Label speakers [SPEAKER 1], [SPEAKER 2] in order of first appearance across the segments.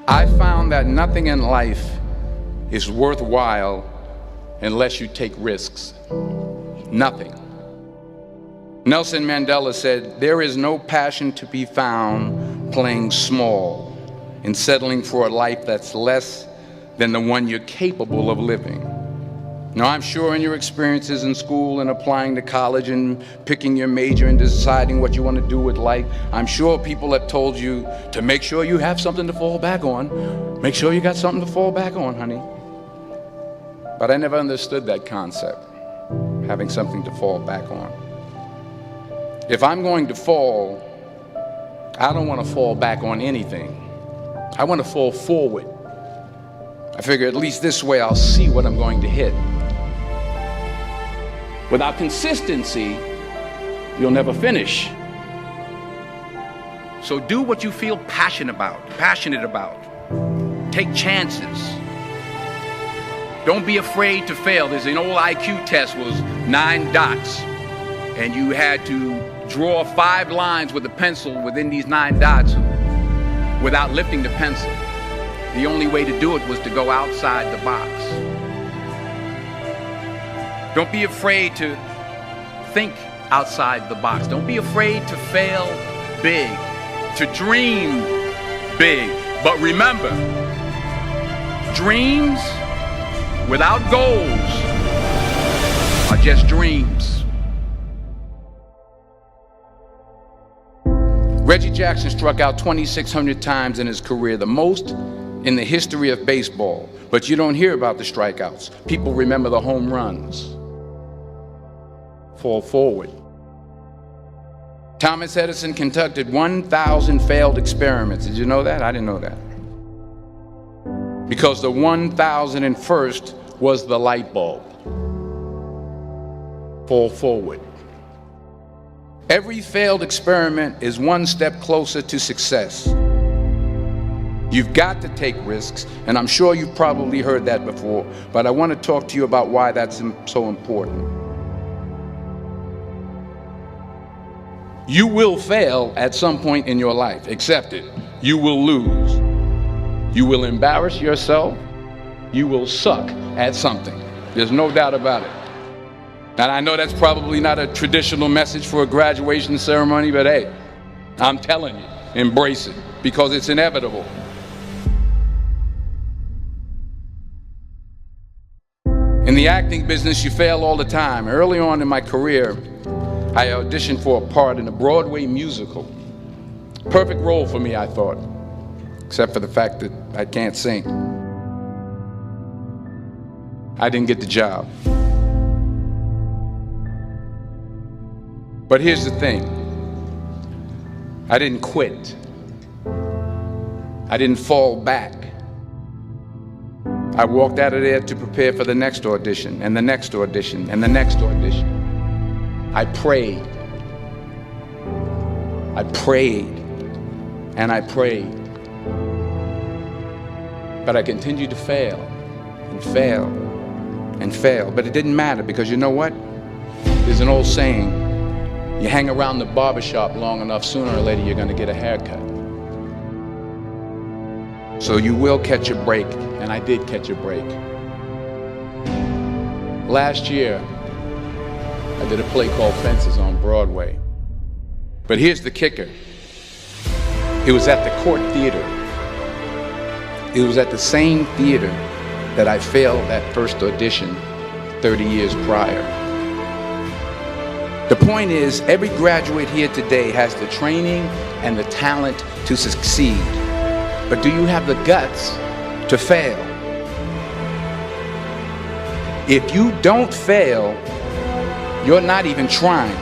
[SPEAKER 1] I found that nothing in life is worthwhile unless you take risks. Nothing. Nelson Mandela said, "There is no passion to be found playing small and settling for a life that's less than the one you're capable of living." Now, I'm sure in your experiences in school and applying to college and picking your major and deciding what you want to do with life, I'm sure people have told you to make sure you have something to fall back on. Make sure you got something to fall back on, honey. But I never understood that concept, having something to fall back on. If I'm going to fall, I don't want to fall back on anything. I want to fall forward. I figure at least this way I'll see what I'm going to hit. Without consistency, you'll never finish. So do what you feel passionate about. Take chances. Don't be afraid to fail. There's an old IQ test was 9 dots, and you had to draw 5 lines with a pencil within these 9 dots without lifting the pencil. The only way to do it was to go outside the box. Don't be afraid to think outside the box. Don't be afraid to fail big, to dream big. But remember, dreams without goals are just dreams. Reggie Jackson struck out 2,600 times in his career, the most in the history of baseball. But you don't hear about the strikeouts. People remember the home runs. Fall forward. Thomas Edison conducted 1,000 failed experiments. Did you know that? I didn't know that. Because the 1,001st was the light bulb. Fall forward. Every failed experiment is one step closer to success. You've got to take risks, and I'm sure you've probably heard that before, but I want to talk to you about why that's so important. You will fail at some point in your life. Accept it. You will lose. You will embarrass yourself. You will suck at something. There's no doubt about it. And I know that's probably not a traditional message for a graduation ceremony, but hey, I'm telling you, embrace it, because it's inevitable. In the acting business, you fail all the time. Early on in my career, I auditioned for a part in a Broadway musical. Perfect role for me, I thought, except for the fact that I can't sing. I didn't get the job. But here's the thing. I didn't quit. I didn't fall back. I walked out of there to prepare for the next audition, and the next audition, and the next audition. I prayed. I prayed. And I prayed. But I continued to fail, and fail, and fail. But it didn't matter, because you know what? There's an old saying, you hang around the barbershop long enough, sooner or later you're going to get a haircut. So you will catch a break, and I did catch a break. Last year, I did a play called Fences on Broadway. But here's the kicker. It was at the Court Theater. It was at the same theater that I failed that first audition 30 years prior. The point is, every graduate here today has the training and the talent to succeed. But do you have the guts to fail? If you don't fail, you're not even trying.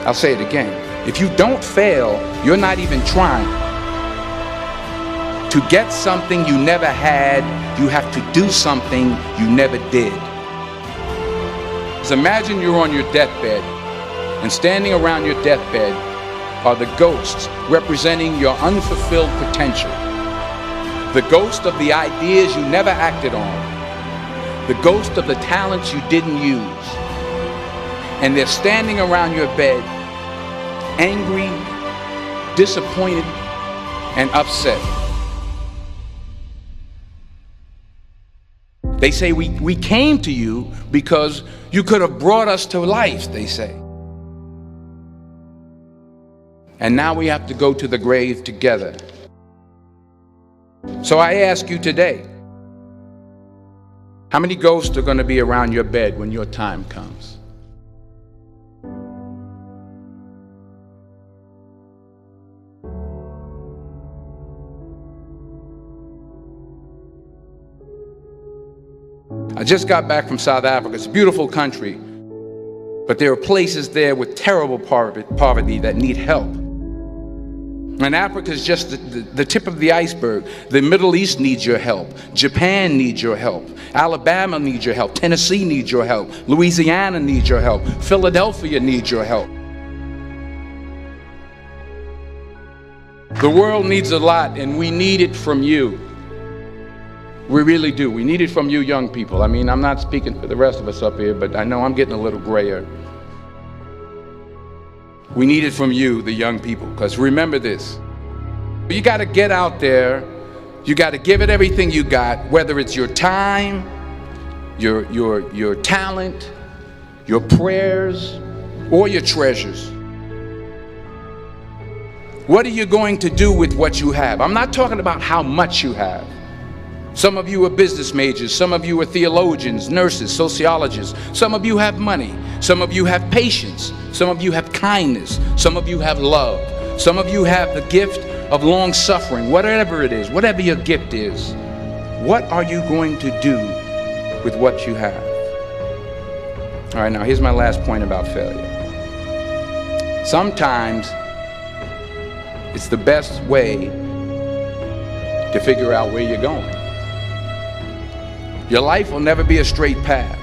[SPEAKER 1] I'll say it again. If you don't fail, you're not even trying. To get something you never had, you have to do something you never did. So imagine you're on your deathbed, and standing around your deathbed are the ghosts representing your unfulfilled potential. The ghost of the ideas you never acted on. The ghost of the talents you didn't use. And they're standing around your bed, angry, disappointed, and upset. They say we came to you because you could have brought us to life, they say. And now we have to go to the grave together. So I ask you today, how many ghosts are going to be around your bed when your time comes? I just got back from South Africa. It's a beautiful country, but there are places there with terrible poverty that need help. And Africa is just the tip of the iceberg. The Middle East needs your help. Japan needs your help. Alabama needs your help. Tennessee needs your help. Louisiana needs your help. Philadelphia needs your help. The world needs a lot, and we need it from you. We really do. We need it from you young people. I mean, I'm not speaking for the rest of us up here, but I know I'm getting a little grayer. We need it from you, the young people, because remember this. You got to get out there. You got to give it everything you got, whether it's your time, your talent, your prayers, or your treasures. What are you going to do with what you have? I'm not talking about how much you have. Some of you are business majors, some of you are theologians, nurses, sociologists. Some of you have money, some of you have patience, some of you have kindness, some of you have love, some of you have the gift of long suffering. Whatever it is, whatever your gift is, what are you going to do with what you have? All right, now here's my last point about failure. Sometimes it's the best way to figure out where you're going. Your life will never be a straight path.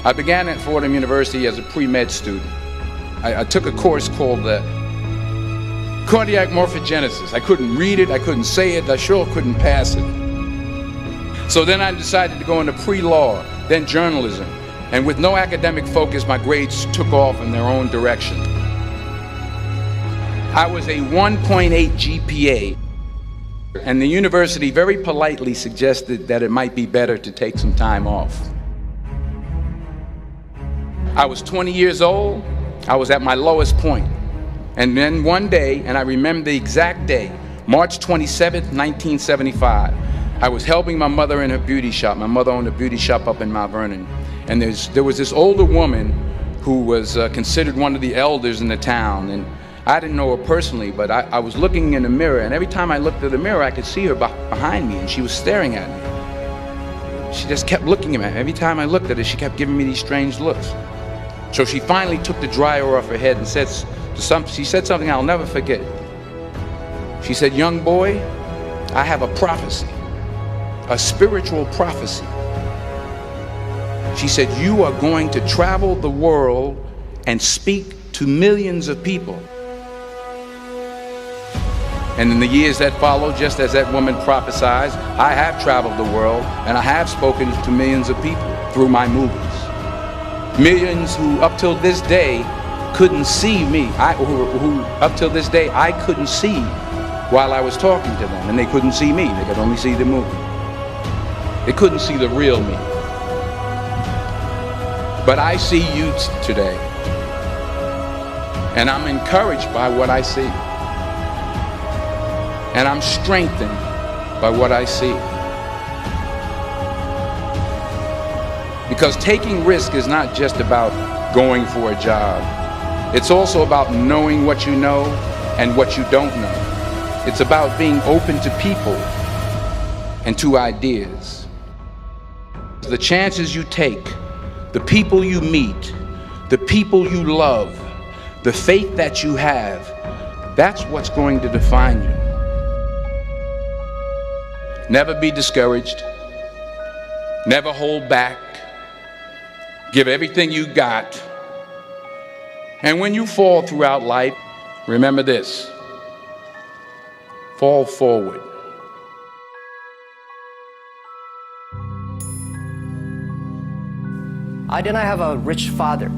[SPEAKER 1] I began at Fordham University as a pre-med student. I took a course called cardiac morphogenesis. I couldn't read it, I couldn't say it, I sure couldn't pass it. So then I decided to go into pre-law, then journalism. And with no academic focus, my grades took off in their own direction. I was a 1.8 GPA. And the university very politely suggested that it might be better to take some time off. I was 20 years old. I was at my lowest point. And then one day, and I remember the exact day, March 27th, 1975, I was helping my mother in her beauty shop. My mother owned a beauty shop up in Mount Vernon. And there was this older woman who was considered one of the elders in the town. And I didn't know her personally, but I was looking in the mirror, and every time I looked at the mirror, I could see her behind me, and she was staring at me. She just kept looking at me. Every time I looked at her, she kept giving me these strange looks. So she finally took the dryer off her head and she said something I'll never forget. She said, "Young boy, I have a prophecy, a spiritual prophecy." She said, "You are going to travel the world and speak to millions of people." And in the years that followed, just as that woman prophesied, I have traveled the world and I have spoken to millions of people through my movies. Millions who up till this day couldn't see me, who up till this day I couldn't see while I was talking to them, and they couldn't see me, they could only see the movie. They couldn't see the real me. But I see you today, and I'm encouraged by what I see. And I'm strengthened by what I see. Because taking risk is not just about going for a job. It's also about knowing what you know and what you don't know. It's about being open to people and to ideas. The chances you take, the people you meet, the people you love, the faith that you have, that's what's going to define you. Never be discouraged. Never hold back. Give everything you got. And when you fall throughout life, remember this: fall forward.
[SPEAKER 2] I did not have a rich father.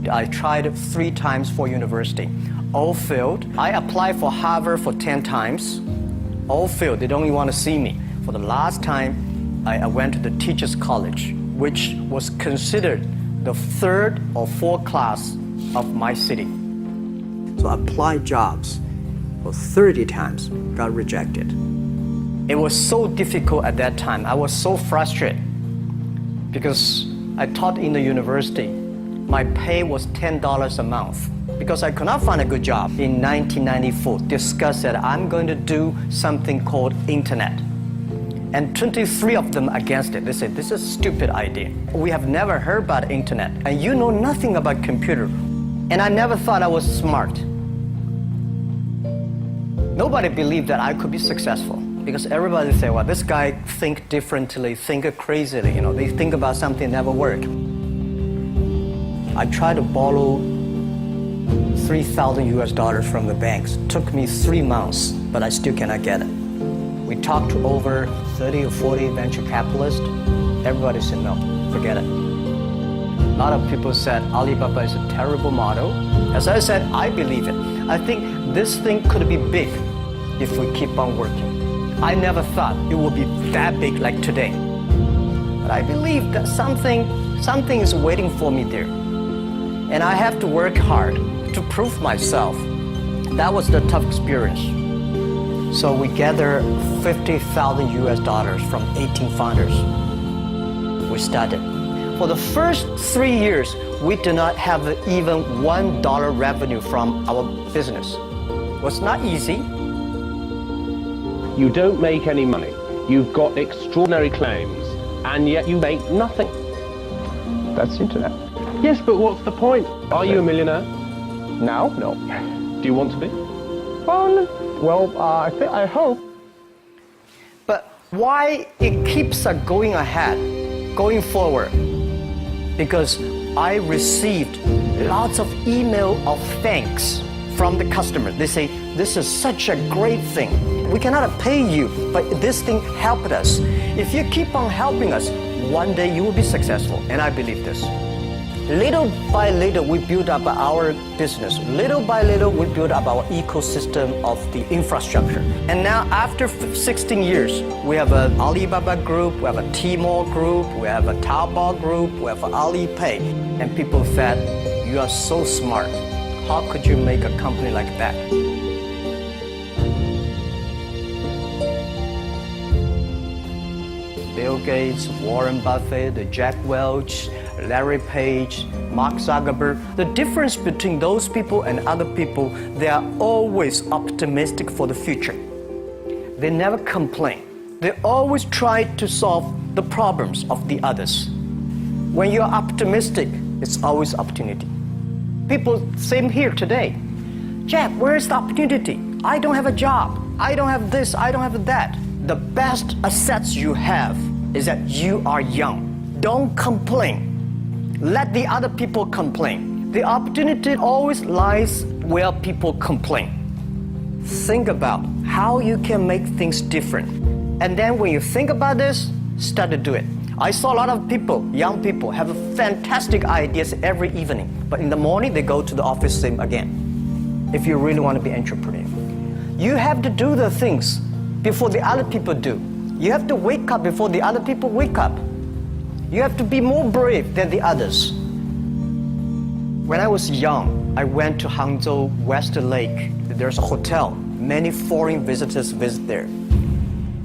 [SPEAKER 2] I tried 3 times for university. all failed. I applied for Harvard for 10 times, all failed. They don't even want to see me. For the last time, I went to the Teachers College, which was considered the third or fourth class of my city. So I applied jobs for 30 times, got rejected. It was so difficult at that time. I was so frustrated because I taught in the university. My pay was $10 a month because I could not find a good job. In 1994, discussed that I'm going to do something called internet. And 23 of them against it. They said, this is a stupid idea. We have never heard about internet, and you know nothing about computer. And I never thought I was smart. Nobody believed that I could be successful because everybody said, well, this guy think differently, think crazily, they think about something never work. I tried to borrow $3,000 US from the banks. Took me 3 months, but I still cannot get it. We talked to over 30 or 40 venture capitalists. Everybody said, no, forget it. A lot of people said Alibaba is a terrible model. As I said, I believe it. I think this thing could be big if we keep on working. I never thought it would be that big like today. But I believe that something is waiting for me there. And I have to work hard to prove myself. That was the tough experience. So we gathered $50,000 US from 18 founders. We started. For the first 3 years, we did not have even $1 revenue from our business. It was not easy.
[SPEAKER 3] You don't make any money. You've got extraordinary claims, and yet you make nothing. That's internet. Yes, but what's the point? Are you a millionaire? Now? No. Do you want to be? I hope.
[SPEAKER 2] But why it keeps going ahead, going forward? Because I received lots of email of thanks from the customer. They say, this is such a great thing. We cannot pay you, but this thing helped us. If you keep on helping us, one day you will be successful, and I believe this. Little by little, we build up our business. Little by little, we build up our ecosystem of the infrastructure. And now, after 16 years, we have an Alibaba group, we have a Tmall group, we have a Taobao group, we have Alipay. And people said, you are so smart. How could you make a company like that? Bill Gates, Warren Buffett, Jack Welch, Larry Page, Mark Zuckerberg. The difference between those people and other people, they are always optimistic for the future. They never complain. They always try to solve the problems of the others. When you're optimistic, it's always opportunity. People, same here today. Jack, where is the opportunity? I don't have a job. I don't have this, I don't have that. The best assets you have is that you are young. Don't complain. Let the other people complain. The opportunity always lies where people complain. Think about how you can make things different. And then when you think about this, start to do it. I saw a lot of people, young people, have fantastic ideas every evening. But in the morning, they go to the office same again. If you really want to be an entrepreneur, you have to do the things before the other people do. You have to wake up before the other people wake up. You have to be more brave than the others. When I was young, I went to Hangzhou West Lake. There's a hotel. Many foreign visitors visit there.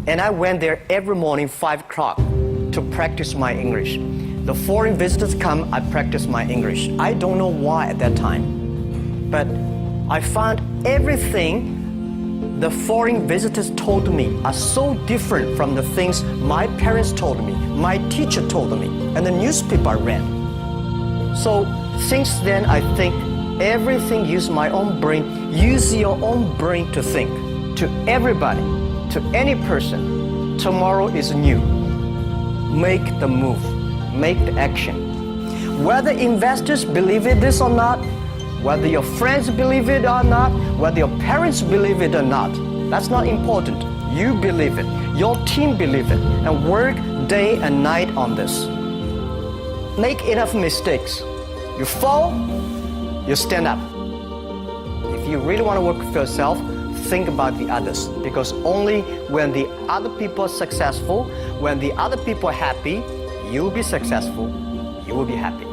[SPEAKER 2] And I went there every morning, 5 o'clock, to practice my English. The foreign visitors come, I practice my English. I don't know why at that time, but I found everything the foreign visitors told me are so different from the things my parents told me, my teacher told me, and the newspaper I read. So since then, I think everything use my own brain. Use your own brain to think. To everybody, to any person, tomorrow is new. Make the move, make the action. Whether investors believe it this or not, whether your friends believe it or not, whether your parents believe it or not, that's not important. You believe it, your team believe it, and work day and night on this. Make enough mistakes. You fall, you stand up. If you really want to work for yourself, think about the others, because only when the other people are successful, when the other people are happy, you will be successful, you will be happy.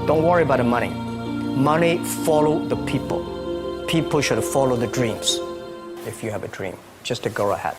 [SPEAKER 2] Don't worry about the money. Money follow the people. People should follow the dreams. If you have a dream, just to go ahead.